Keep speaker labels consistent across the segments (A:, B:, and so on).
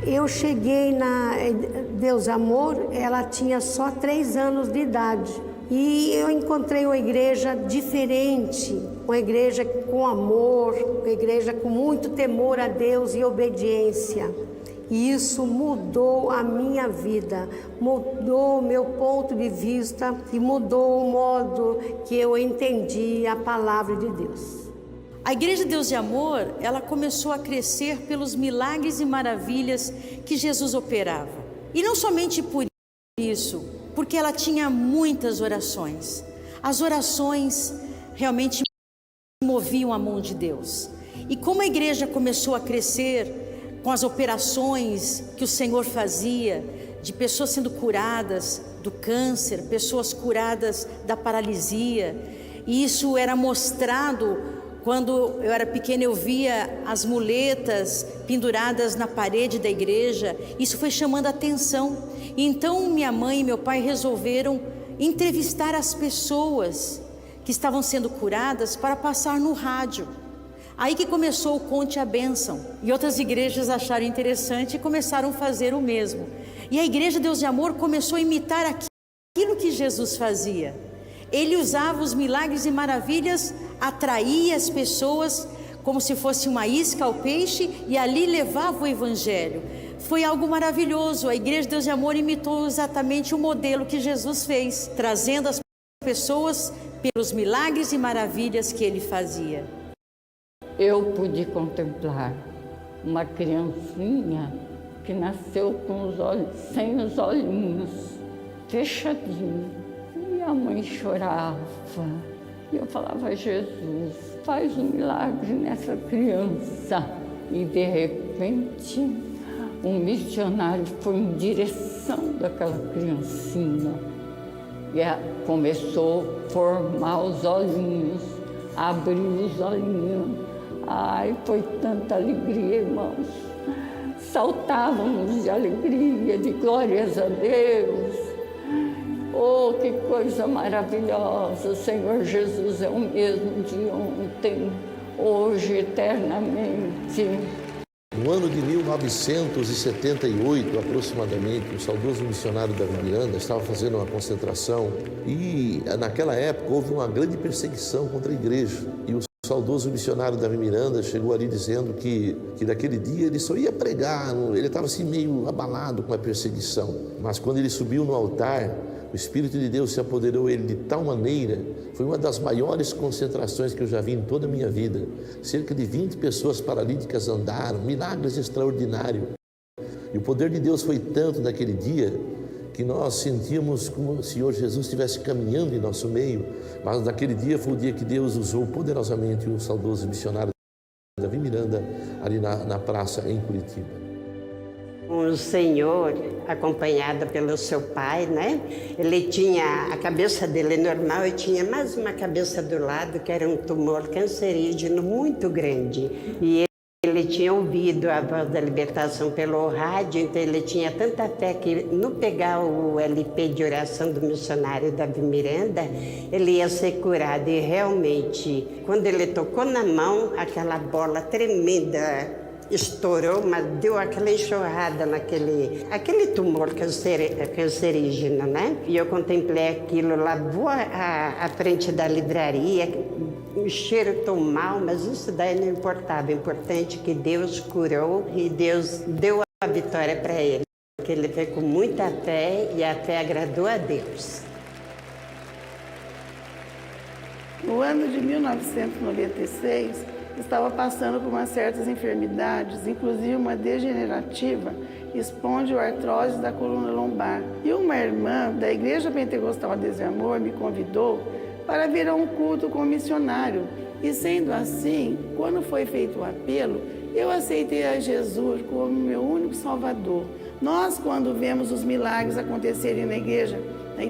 A: Eu cheguei na Deus Amor, ela tinha só 3 anos de idade. E eu encontrei uma igreja diferente, uma igreja com amor, uma igreja com muito temor a Deus e obediência. E isso mudou a minha vida, mudou o meu ponto de vista e mudou o modo que eu entendi a palavra de Deus.
B: A Igreja Deus de Amor, ela começou a crescer pelos milagres e maravilhas que Jesus operava. E não somente por isso, porque ela tinha muitas orações. As orações realmente moviam a mão de Deus. E como a igreja começou a crescer com as operações que o Senhor fazia, de pessoas sendo curadas do câncer, pessoas curadas da paralisia, e isso era mostrado. Quando eu era pequena, eu via as muletas penduradas na parede da igreja. Isso foi chamando a atenção. E então minha mãe e meu pai resolveram entrevistar as pessoas que estavam sendo curadas para passar no rádio. Aí que começou o Conte a Bênção. E outras igrejas acharam interessante e começaram a fazer o mesmo. E a Igreja Deus de Amor começou a imitar aquilo que Jesus fazia. Ele usava os milagres e maravilhas, atraía as pessoas como se fosse uma isca ao peixe e ali levava o evangelho. Foi algo maravilhoso. A Igreja Deus de Amor imitou exatamente o modelo que Jesus fez, trazendo as pessoas pelos milagres e maravilhas que ele fazia.
C: Eu pude contemplar uma criancinha que nasceu com os olhos, sem os olhinhos, fechadinhos. E a mãe chorava. E eu falava, Jesus, faz um milagre nessa criança. E de repente, um missionário foi em direção daquela criancinha. E começou a formar os olhinhos, abriu os olhinhos. Ai, foi tanta alegria, irmãos. Saltávamos de alegria, de glórias a Deus. Oh, que coisa maravilhosa! O Senhor Jesus é o mesmo de ontem, hoje, eternamente.
D: No ano de 1978, aproximadamente, o saudoso missionário Davi Miranda estava fazendo uma concentração e, naquela época, houve uma grande perseguição contra a igreja. E o saudoso missionário Davi Miranda chegou ali dizendo que naquele dia ele só ia pregar, ele estava assim meio abalado com a perseguição. Mas quando ele subiu no altar, o Espírito de Deus se apoderou dele de tal maneira, foi uma das maiores concentrações que eu já vi em toda a minha vida. Cerca de 20 pessoas paralíticas andaram, milagres extraordinários. E o poder de Deus foi tanto naquele dia, que nós sentíamos como o Senhor Jesus estivesse caminhando em nosso meio. Mas naquele dia foi o dia que Deus usou poderosamente o saudoso missionário Davi Miranda, ali na praça em Curitiba.
E: O Senhor, acompanhado pelo seu pai, né? Ele tinha, a cabeça dele normal e tinha mais uma cabeça do lado, que era um tumor cancerígeno muito grande. E ele tinha ouvido a voz da libertação pelo rádio, então ele tinha tanta fé que no pegar o LP de oração do missionário Davi Miranda, ele ia ser curado. E realmente, quando ele tocou na mão, aquela bola tremenda estourou, mas deu aquela enxurrada aquele tumor cancerígeno, né? E eu contemplei aquilo lá, vou à frente da livraria, o cheiro tão mal, mas isso daí não importava. O importante é que Deus curou e Deus deu a vitória para ele, porque ele veio com muita fé e a fé agradou a Deus.
F: No ano de 1996, estava passando por umas certas enfermidades, inclusive uma degenerativa, espondioartrose da coluna lombar. E uma irmã da Igreja Pentecostal Deus e Amor me convidou para vir a um culto com um missionário. E sendo assim, quando foi feito o apelo, eu aceitei a Jesus como meu único Salvador. Nós, quando vemos os milagres acontecerem na igreja,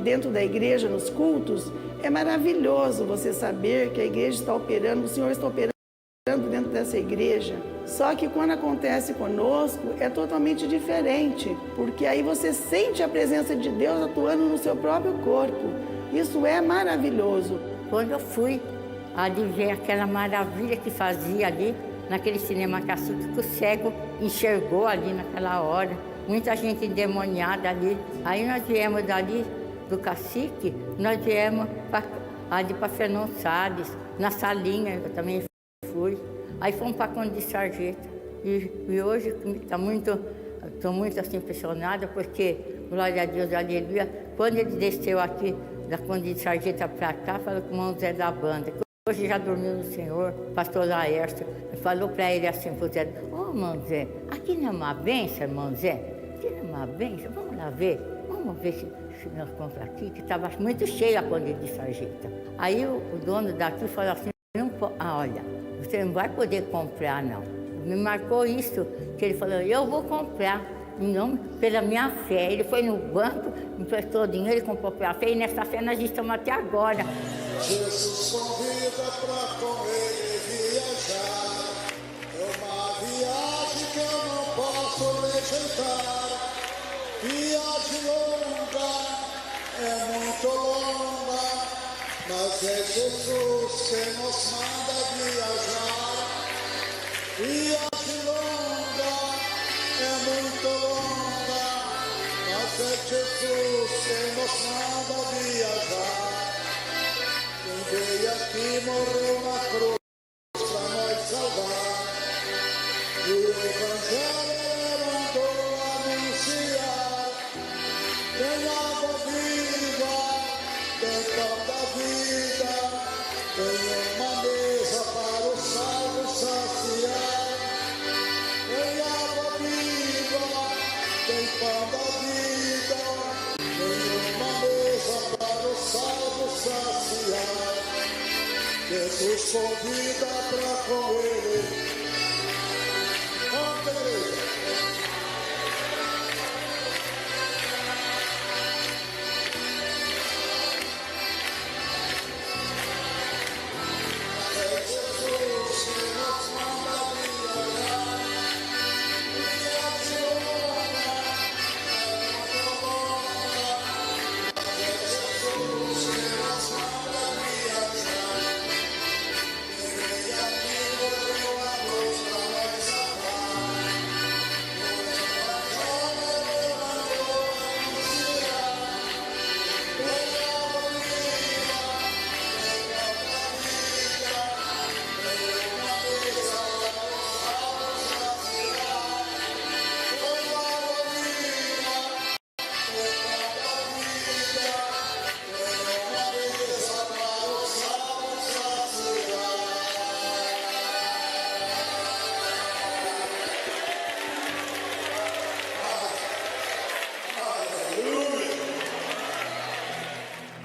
F: dentro da igreja, nos cultos, é maravilhoso você saber que a igreja está operando, o Senhor está operando dentro dessa igreja. Só que quando acontece conosco, é totalmente diferente, porque aí você sente a presença de Deus atuando no seu próprio corpo. Isso é maravilhoso.
G: Quando eu fui ali ver aquela maravilha que fazia ali, naquele cinema cacique, que o cego enxergou ali naquela hora, muita gente endemoniada ali. Aí nós viemos dali do cacique, nós viemos ali para Fernão Salles, na salinha, eu também fui. Aí fomos para Conde de Sarjeta. E hoje estou muito assim impressionada, porque, glória a Deus, aleluia, quando ele desceu aqui da Conde de Sarjeta para cá, falou com o irmão Zé da banda, que hoje já dormiu no Senhor, pastor Laércio, falou para ele assim, pro Zé, irmão Zé, aqui não é uma benção, irmão Zé? Aqui não é uma benção? Vamos lá ver, vamos ver se nós compramos aqui, que estava muito cheio a Conde de Sarjeta. Aí o dono daqui falou assim, olha, você não vai poder comprar, não. Me marcou isso, que ele falou, eu vou comprar, em nome, pela minha fé. Ele foi no banco, emprestou dinheiro, ele comprou pela fé, e nessa fé nós estamos até agora.
H: Jesus convida para com ele viajar, é uma viagem que eu não posso rejeitar. Viagem longa, é muito longa, mas é Jesus que nos manda viajar. Viagem longa, é muito longa, mas é Jesus que nos manda viajar. Quem veio aqui morreu na cruz para nos salvar, e o Evangelho mandou anunciar. Tem água viva, tem pão da vida, tem uma mesa para os salvos saciar. Tem água viva, tem pão da vida, tem uma mesa para os salvos saciar. Jesus convida para com ele. Vamos, igreja.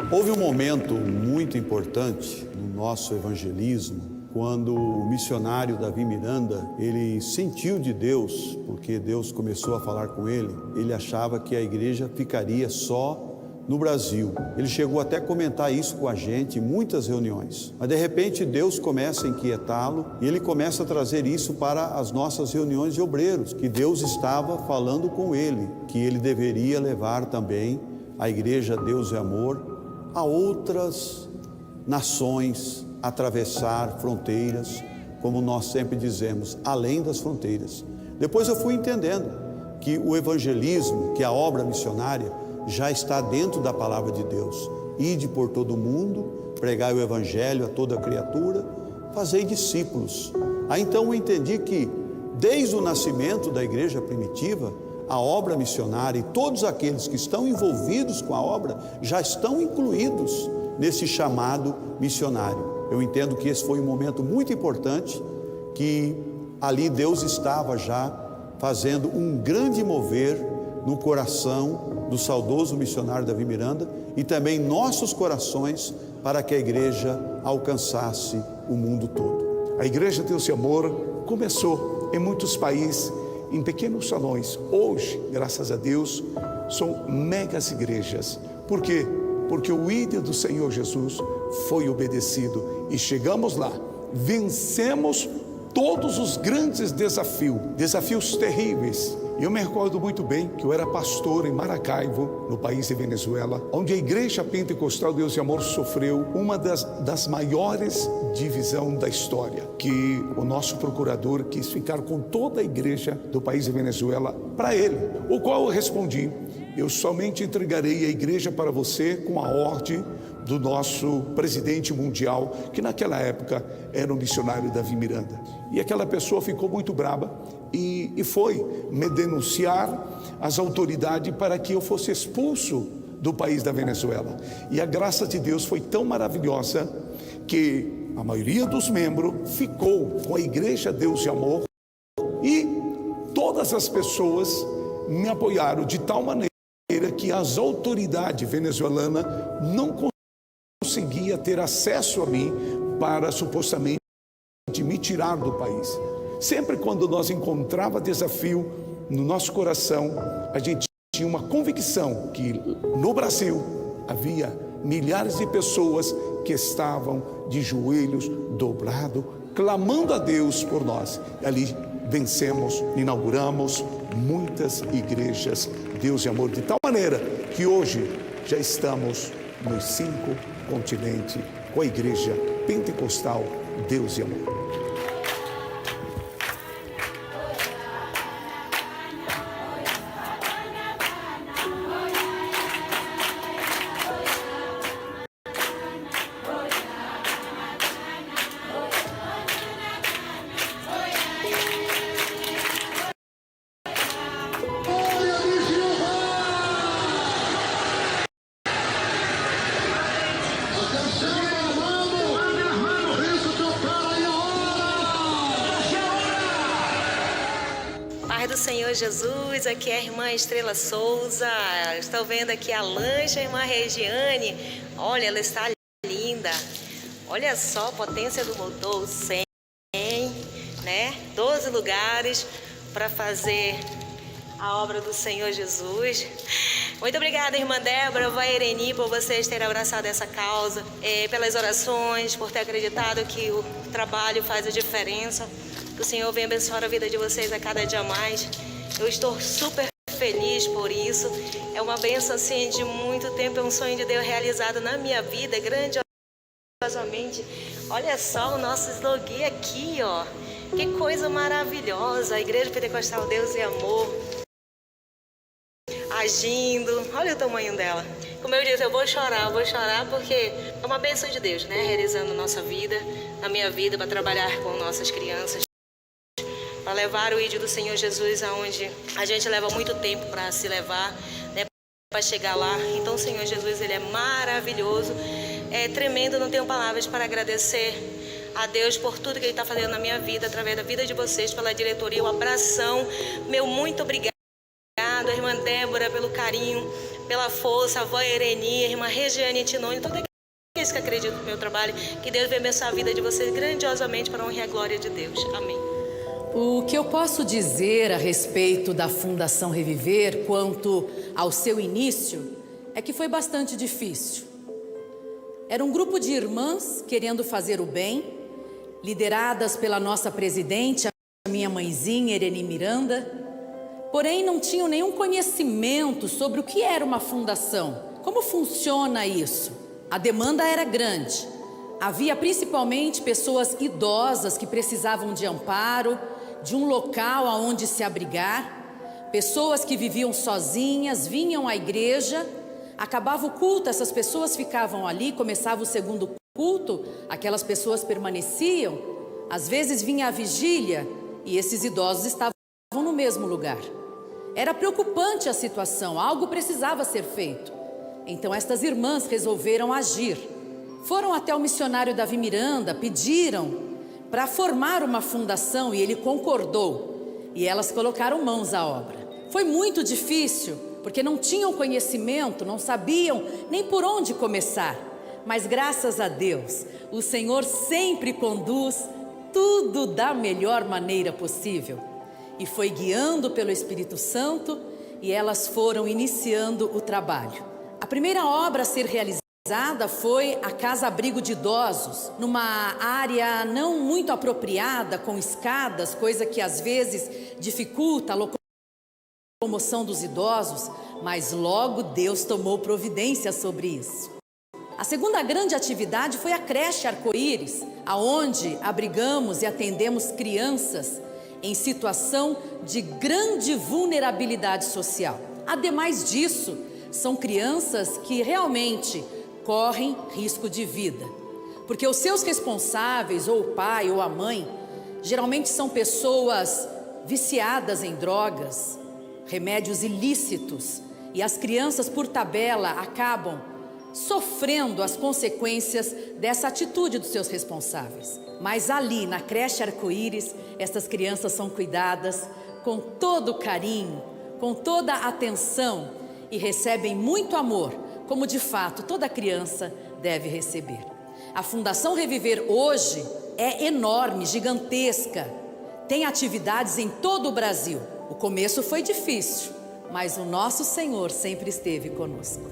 I: Houve um momento muito importante no nosso evangelismo, quando o missionário Davi Miranda, ele sentiu de Deus, porque Deus começou a falar com ele, ele achava que a igreja ficaria só no Brasil. Ele chegou até a comentar isso com a gente em muitas reuniões, mas de repente Deus começa a inquietá-lo e ele começa a trazer isso para as nossas reuniões de obreiros, que Deus estava falando com ele, que ele deveria levar também a igreja Deus e Amor a outras nações, atravessar fronteiras, como nós sempre dizemos, além das fronteiras. Depois eu fui entendendo que o evangelismo, que a obra missionária, já está dentro da palavra de Deus. Ide por todo o mundo, pregai o evangelho a toda criatura, fazei discípulos. Aí então eu entendi que desde o nascimento da igreja primitiva, a obra missionária e todos aqueles que estão envolvidos com a obra já estão incluídos nesse chamado missionário. Eu entendo que esse foi um momento muito importante, que ali Deus estava já fazendo um grande mover no coração do saudoso missionário Davi Miranda e também nossos corações, para que a igreja alcançasse o mundo todo.
J: A Igreja Deus e Amor começou em muitos países, em pequenos salões. Hoje, graças a Deus, são megas igrejas. Por quê? Porque o ídolo do Senhor Jesus foi obedecido e chegamos lá, vencemos todos os grandes desafios terríveis. Eu me recordo muito bem que eu era pastor em Maracaibo, no país de Venezuela, onde a Igreja Pentecostal Deus e Amor sofreu uma das maiores divisões da história, que o nosso procurador quis ficar com toda a igreja do país de Venezuela para ele, o qual eu respondi: eu somente entregarei a igreja para você com a ordem do nosso presidente mundial, que naquela época era o missionário Davi Miranda. E aquela pessoa ficou muito brava e foi me denunciar às autoridades para que eu fosse expulso do país da Venezuela. E a graça de Deus foi tão maravilhosa que a maioria dos membros ficou com a Igreja Deus e Amor, e todas as pessoas me apoiaram de tal maneira que as autoridades venezuelanas não conseguiam ter acesso a mim para supostamente me tirar do país. Sempre quando nós encontrava desafio no nosso coração, a gente tinha uma convicção que no Brasil havia milhares de pessoas que estavam de joelhos dobrados, clamando a Deus por nós. E ali vencemos, inauguramos muitas igrejas Deus e Amor, de tal maneira que hoje já estamos nos 5 continentes com a Igreja Pentecostal Deus e Amor.
K: Paz do Senhor Jesus, aqui é a irmã Estrela Souza. Estou vendo aqui a lancha, a irmã Regiane. Olha, ela está linda. Olha só a potência do motor, 100, né? 12 lugares para fazer a obra do Senhor Jesus. Muito obrigada, irmã Débora, vó Ereni, por vocês terem abraçado essa causa, pelas orações, por ter acreditado que o trabalho faz a diferença. Que o Senhor venha abençoar a vida de vocês a cada dia mais. Eu estou super feliz por isso. É uma bênção assim de muito tempo, é um sonho de Deus realizado na minha vida, grandiosamente. Olha só o nosso slogan aqui, ó. Que coisa maravilhosa. A Igreja Pentecostal Deus e Amor agindo. Olha o tamanho dela. Como eu disse, eu vou chorar porque é uma bênção de Deus, né? Realizando nossa vida, na minha vida, para trabalhar com nossas crianças, para levar o ídolo do Senhor Jesus aonde a gente leva muito tempo para se levar, né, para chegar lá. Então o Senhor Jesus, ele é maravilhoso, é tremendo, não tenho palavras para agradecer a Deus por tudo que ele está fazendo na minha vida, através da vida de vocês, pela diretoria, um abração, meu muito obrigado, a irmã Débora, pelo carinho, pela força, a vó Ereni, a irmã Regiane Tinoni, todos aqueles que acreditam no meu trabalho, que Deus venha abençoar a vida de vocês grandiosamente para a honra e a glória de Deus. Amém.
L: O que eu posso dizer a respeito da Fundação Reviver quanto ao seu início é que foi bastante difícil. Era um grupo de irmãs querendo fazer o bem, lideradas pela nossa presidente, a minha mãezinha, Ereni Miranda, porém não tinham nenhum conhecimento sobre o que era uma fundação, como funciona isso. A demanda era grande, havia principalmente pessoas idosas que precisavam de amparo, de um local aonde se abrigar, pessoas que viviam sozinhas, vinham à igreja, acabava o culto, essas pessoas ficavam ali, começava o segundo culto, aquelas pessoas permaneciam, às vezes vinha a vigília, e esses idosos estavam no mesmo lugar. Era preocupante a situação, algo precisava ser feito. Então estas irmãs resolveram agir. Foram até o missionário Davi Miranda, pediram para formar uma fundação e ele concordou. E elas colocaram mãos à obra. Foi muito difícil, porque não tinham conhecimento, não sabiam nem por onde começar. Mas graças a Deus, o Senhor sempre conduz tudo da melhor maneira possível. E foi guiando pelo Espírito Santo e elas foram iniciando o trabalho. A primeira obra a ser realizada foi a casa-abrigo de idosos, numa área não muito apropriada, com escadas, coisa que às vezes dificulta a locomoção dos idosos, mas logo Deus tomou providência sobre isso. A segunda grande atividade foi a creche Arco-Íris, aonde abrigamos e atendemos crianças em situação de grande vulnerabilidade social. Ademais disso, são crianças que realmente correm risco de vida, porque os seus responsáveis, ou o pai ou a mãe, geralmente são pessoas viciadas em drogas, remédios ilícitos, e as crianças, por tabela, acabam sofrendo as consequências dessa atitude dos seus responsáveis. Mas ali, na creche Arco-Íris, essas crianças são cuidadas com todo carinho, com toda atenção e recebem muito amor, como de fato toda criança deve receber. A Fundação Reviver hoje é enorme, gigantesca, tem atividades em todo o Brasil. O começo foi difícil, mas o nosso Senhor sempre esteve conosco.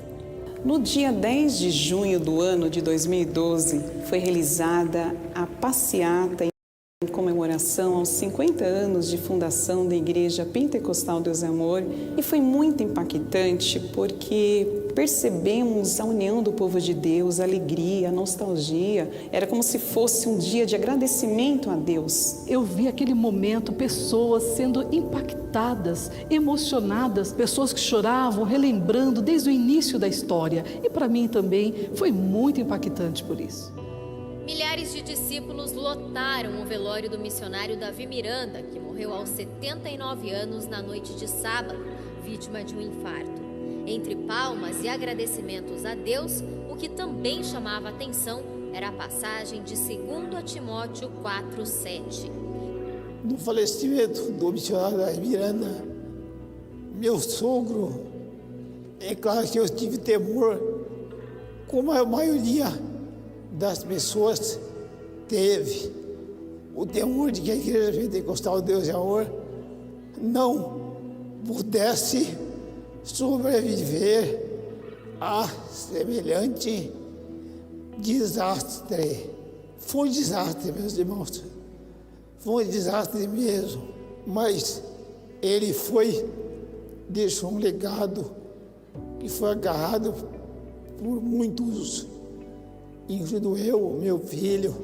M: No dia 10 de junho do ano de 2012, foi realizada a passeata em comemoração aos 50 anos de fundação da Igreja Pentecostal Deus é Amor, e foi muito impactante porque percebemos a união do povo de Deus, a alegria, a nostalgia. Era como se fosse um dia de agradecimento a Deus.
N: Eu vi aquele momento, pessoas sendo impactadas, emocionadas, pessoas que choravam, relembrando desde o início da história. E para mim também foi muito impactante por isso.
O: Milhares de discípulos lotaram o velório do missionário Davi Miranda, que morreu aos 79 anos na noite de sábado, vítima de um infarto. Entre palmas e agradecimentos a Deus, o que também chamava atenção era a passagem de 2 Timóteo 4:7.
H: No falecimento do missionário Davi Miranda, meu sogro, é claro que eu tive temor, como a maioria das pessoas teve, o temor de que a Igreja Pentecostal Deus é Amor não pudesse sobreviver a semelhante desastre. Foi um desastre, meus irmãos, foi um desastre mesmo, mas ele deixou um legado que foi agarrado por muitos, incluindo eu, meu filho,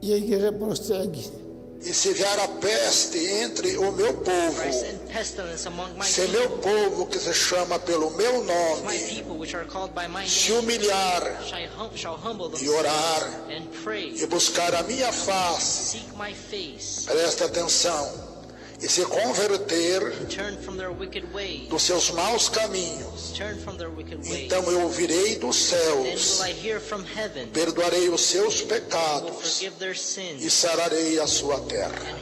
H: e a igreja prossegue.
P: E se vier a peste entre o meu povo, se meu povo que se chama pelo meu nome se humilhar e orar e buscar a minha face, presta atenção, e se converter dos seus maus caminhos, então eu ouvirei dos céus, perdoarei os seus pecados e sararei a sua terra.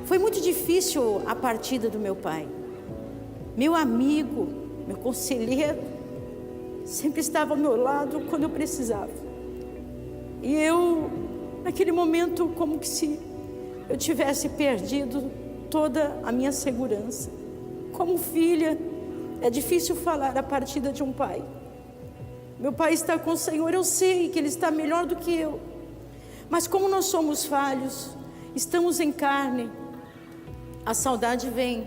B: Foi muito difícil a partida do meu pai. Meu amigo, meu conselheiro, sempre estava ao meu lado quando eu precisava. E eu, naquele momento, como que se eu tivesse perdido toda a minha segurança. Como filha, é difícil falar a partida de um pai. Meu pai está com o Senhor, eu sei que Ele está melhor do que eu. Mas como nós somos falhos, estamos em carne, a saudade vem.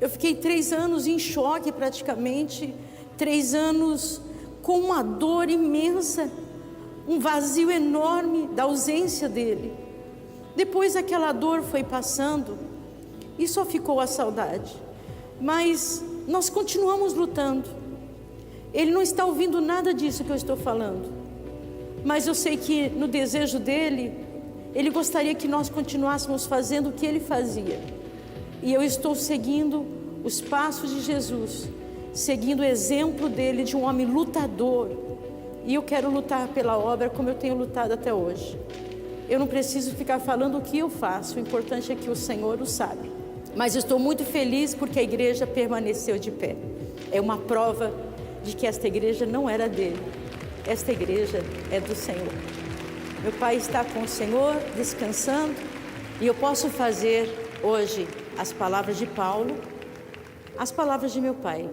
B: Eu fiquei 3 anos em choque praticamente, 3 anos com uma dor imensa, um vazio enorme da ausência dele. Depois aquela dor foi passando e só ficou a saudade. Mas nós continuamos lutando. Ele não está ouvindo nada disso que eu estou falando. Mas eu sei que no desejo dele, Ele gostaria que nós continuássemos fazendo o que ele fazia. E eu estou seguindo os passos de Jesus, seguindo o exemplo dele, de um homem lutador. E eu quero lutar pela obra como eu tenho lutado até hoje. Eu não preciso ficar falando o que eu faço, o importante é que o Senhor o sabe. Mas eu estou muito feliz porque a igreja permaneceu de pé. É uma prova de que esta igreja não era dele. Esta igreja é do Senhor. Meu pai está com o Senhor, descansando, e eu posso fazer hoje as palavras de Paulo, as palavras de meu pai.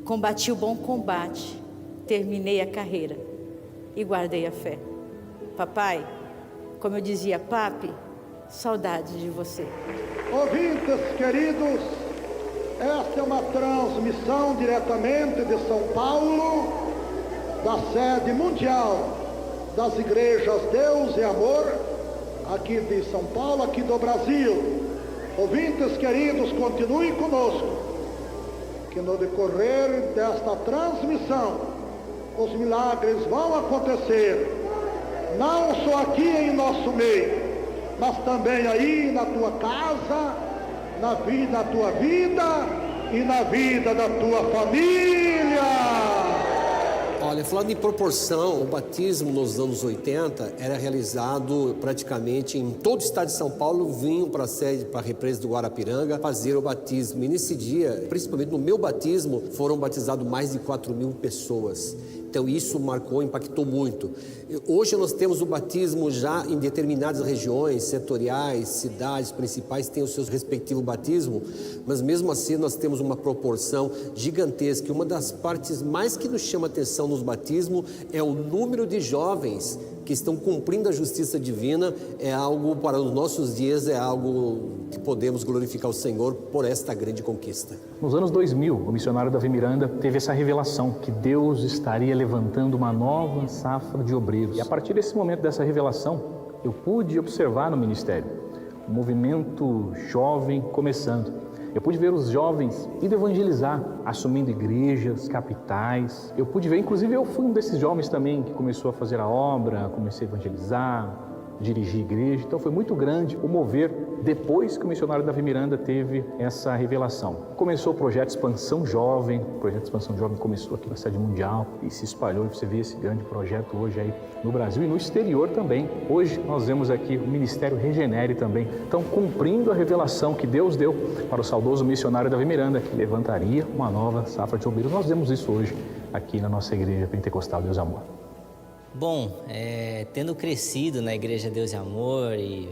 B: Combati o bom combate, terminei a carreira e guardei a fé. Papai, como eu dizia, papi, saudade de você.
P: Ouvintes queridos, esta é uma transmissão diretamente de São Paulo, da sede mundial das igrejas Deus e Amor, aqui de São Paulo, aqui do Brasil. Ouvintes queridos, continuem conosco, que no decorrer desta transmissão, os milagres vão acontecer, não só aqui em nosso meio, mas também aí na tua casa, na tua vida e na vida da tua família.
Q: Olha, falando em proporção, o batismo nos anos 80 era realizado praticamente em todo o estado de São Paulo, vinham para a sede, para a represa do Guarapiranga, fazer o batismo. E nesse dia, principalmente no meu batismo, foram batizados mais de 4.000 pessoas. Então isso marcou, impactou muito. Hoje nós temos o batismo já em determinadas regiões, setoriais, cidades principais têm os seus respectivos batismos, mas mesmo assim nós temos uma proporção gigantesca. Uma das partes mais que nos chama atenção nos batismos é o número de jovens que estão cumprindo a justiça divina. É algo, para os nossos dias, é algo que podemos glorificar o Senhor por esta grande conquista.
R: Nos anos 2000, o missionário Davi Miranda teve essa revelação que Deus estaria levantando uma nova safra de obreiros. E a partir desse momento, dessa revelação, eu pude observar no ministério um movimento jovem começando. Eu pude ver os jovens indo evangelizar, assumindo igrejas, capitais. Eu pude ver, inclusive eu fui um desses jovens também que começou a fazer a obra, comecei a evangelizar, dirigir igreja. Então foi muito grande o mover depois que o missionário Davi Miranda teve essa revelação. Começou o projeto Expansão Jovem, o projeto Expansão Jovem começou aqui na sede mundial e se espalhou, e você vê esse grande projeto hoje aí no Brasil e no exterior também. Hoje nós vemos aqui o Ministério Regenere também. Então, cumprindo a revelação que Deus deu para o saudoso missionário Davi Miranda, que levantaria uma nova safra de obreiros. Nós vemos isso hoje aqui na nossa Igreja Pentecostal Deus e Amor.
S: Bom, tendo crescido na Igreja Deus e Amor e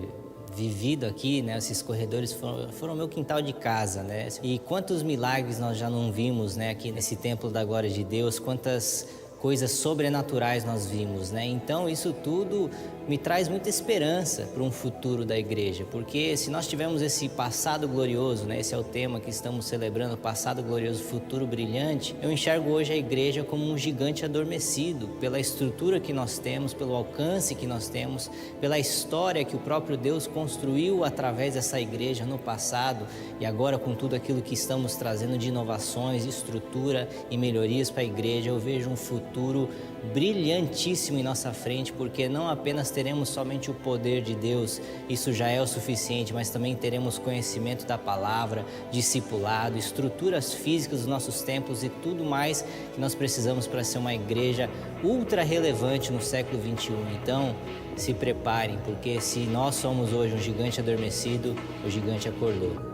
S: vivido aqui, né, esses corredores foram meu quintal de casa, né? E quantos milagres nós já não vimos, né, aqui nesse templo da glória de Deus, quantas coisas sobrenaturais nós vimos, né? Então isso tudo me traz muita esperança para um futuro da igreja, porque se nós tivermos esse passado glorioso, né? Esse é o tema que estamos celebrando, passado glorioso, futuro brilhante. Eu enxergo hoje a igreja como um gigante adormecido pela estrutura que nós temos, pelo alcance que nós temos, pela história que o próprio Deus construiu através dessa igreja no passado e agora com tudo aquilo que estamos trazendo de inovações, estrutura e melhorias para a igreja. Eu vejo um futuro brilhantíssimo em nossa frente, porque não apenas teremos somente o poder de Deus, isso já é o suficiente, mas também teremos conhecimento da palavra, discipulado, estruturas físicas dos nossos templos e tudo mais que nós precisamos para ser uma igreja ultra relevante no século 21. Então, se preparem, porque se nós somos hoje um gigante adormecido, o gigante acordou.